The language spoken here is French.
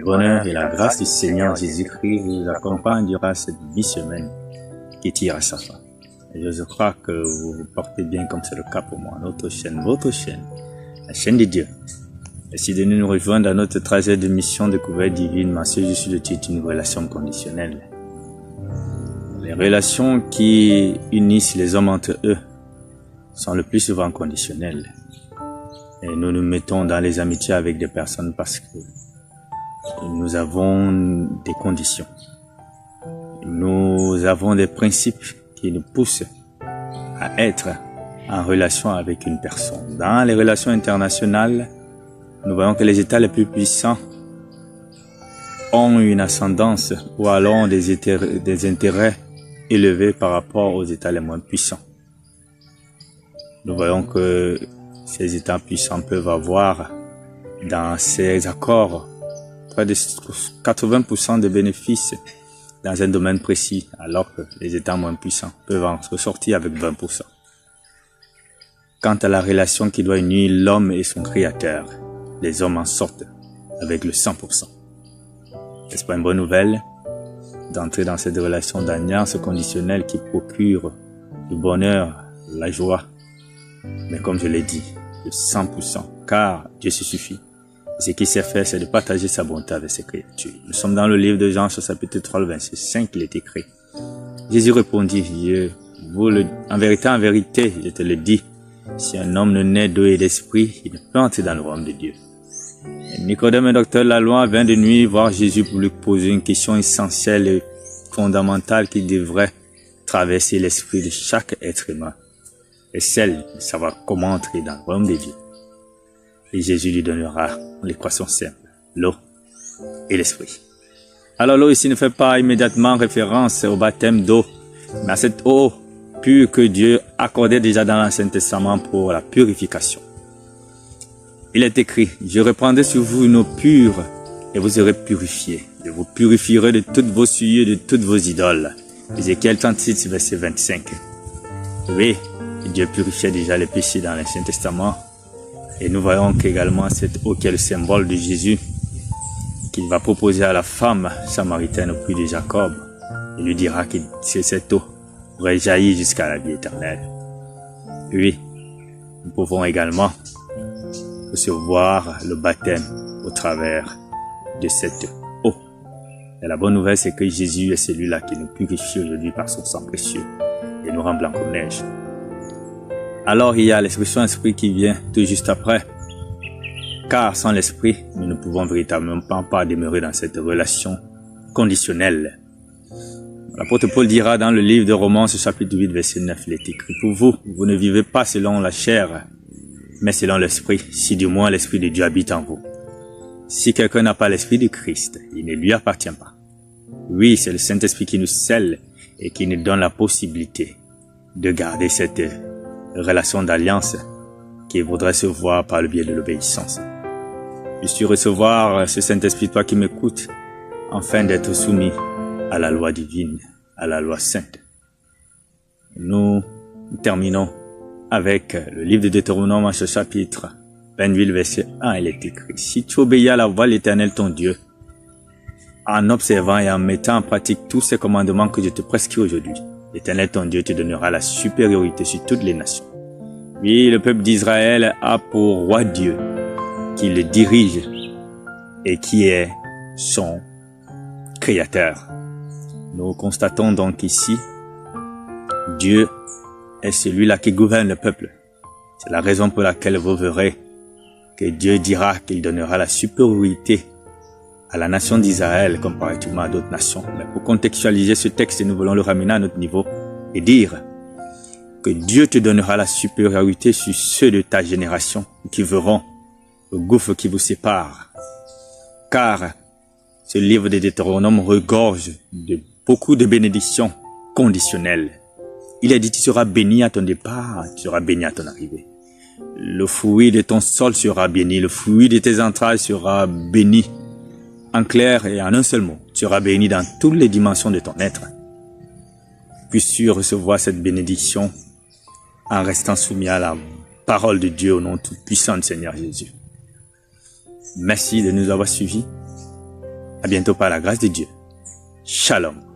le bonheur et la grâce du Seigneur Jésus-Christ vous accompagnent durant cette 10 semaines qui tire à sa fin. Et je crois que vous vous portez bien comme c'est le cas pour moi. Notre chaîne, votre chaîne, la chaîne de Dieu. Merci de nous rejoindre dans notre trajet de mission découverte divine. Ma soeur, je suis le titre d'une relation conditionnelle. Les relations qui unissent les hommes entre eux sont le plus souvent conditionnelles. Et nous nous mettons dans les amitiés avec des personnes parce que nous avons des conditions. Nous avons des principes qui nous poussent à être en relation avec une personne. Dans les relations internationales, nous voyons que les États les plus puissants ont une ascendance ou alors des intérêts élevés par rapport aux États les moins puissants. Nous voyons que ces États puissants peuvent avoir dans ces accords près de 80% de bénéfices dans un domaine précis, alors que les États moins puissants peuvent en ressortir avec 20%. Quant à la relation qui doit unir l'homme et son créateur, les hommes en sortent avec le 100%. N'est-ce pas une bonne nouvelle d'entrer dans cette relation d'alliance conditionnelle qui procure le bonheur, la joie, mais comme je l'ai dit, le 100%, car Dieu se suffit. Et ce qu'il sait faire, c'est de partager sa bonté avec ses créatures. Nous sommes dans le livre de Jean, chapitre 3, le verset 5, il est écrit. Jésus répondit, en vérité, je te le dis, si un homme ne naît d'eau et d'esprit, il ne peut entrer dans le royaume de Dieu. Et Nicodème, un docteur de la loi, vint de nuit voir Jésus pour lui poser une question essentielle et fondamentale qui devrait traverser l'esprit de chaque être humain. Et celle de savoir comment entrer dans le royaume de Dieu. Et Jésus lui donnera l'équation simple, l'eau et l'esprit. Alors l'eau ici ne fait pas immédiatement référence au baptême d'eau, mais à cette eau pure que Dieu accordait déjà dans l'Ancien Testament pour la purification. Il est écrit, je reprendrai sur vous une eau pure et vous serez purifiés. Je vous purifierai de toutes vos souillures, de toutes vos idoles. Ézéchiel 36, verset 25. Oui, Dieu purifiait déjà les péchés dans l'Ancien Testament. Et nous voyons qu'également cette eau qui est le symbole de Jésus, qu'il va proposer à la femme samaritaine au puits de Jacob. Il lui dira que cette eau pourrait jaillir jusqu'à la vie éternelle. Oui, nous pouvons également recevoir le baptême au travers de cette eau. Et la bonne nouvelle, c'est que Jésus est celui-là qui nous purifie aujourd'hui par son sang précieux et nous rend blanc comme neige. Alors il y a l'expression esprit qui vient tout juste après. Car sans l'esprit, nous ne pouvons véritablement pas demeurer dans cette relation conditionnelle. L'apôtre Paul dira dans le livre de Romains, chapitre 8, verset 9, il est écrit, pour vous, vous ne vivez pas selon la chair, mais selon l'esprit, si du moins l'esprit de Dieu habite en vous. Si quelqu'un n'a pas l'esprit de Christ, il ne lui appartient pas. Oui, c'est le Saint-Esprit qui nous scelle et qui nous donne la possibilité de garder cette relation d'alliance qui voudrait se voir par le biais de l'obéissance. Puisses-tu recevoir ce Saint-Esprit, toi qui m'écoutes, afin d'être soumis à la loi divine, à la loi sainte. Nous terminons avec le livre de Deutéronome, chapitre 28, verset 1, il est écrit, si tu obéis à la voix de l'Éternel ton Dieu, en observant et en mettant en pratique tous ces commandements que je te prescris aujourd'hui, l'Éternel ton Dieu te donnera la supériorité sur toutes les nations. Oui, le peuple d'Israël a pour roi Dieu, qui le dirige et qui est son créateur. Nous constatons donc ici, Dieu est celui-là qui gouverne le peuple. C'est la raison pour laquelle vous verrez que Dieu dira qu'il donnera la supériorité à la nation d'Israël comparativement à d'autres nations. Mais pour contextualiser ce texte, nous voulons le ramener à notre niveau et dire que Dieu te donnera la supériorité sur ceux de ta génération qui verront le gouffre qui vous sépare. Car ce livre de Deutéronome regorge de beaucoup de bénédictions conditionnelles. Il est dit, tu seras béni à ton départ, tu seras béni à ton arrivée. Le fruit de ton sol sera béni, le fruit de tes entrailles sera béni. En clair et en un seul mot, tu seras béni dans toutes les dimensions de ton être. Puisses-tu recevoir cette bénédiction en restant soumis à la parole de Dieu au nom tout puissant du Seigneur Jésus. Merci de nous avoir suivis. À bientôt par la grâce de Dieu. Shalom.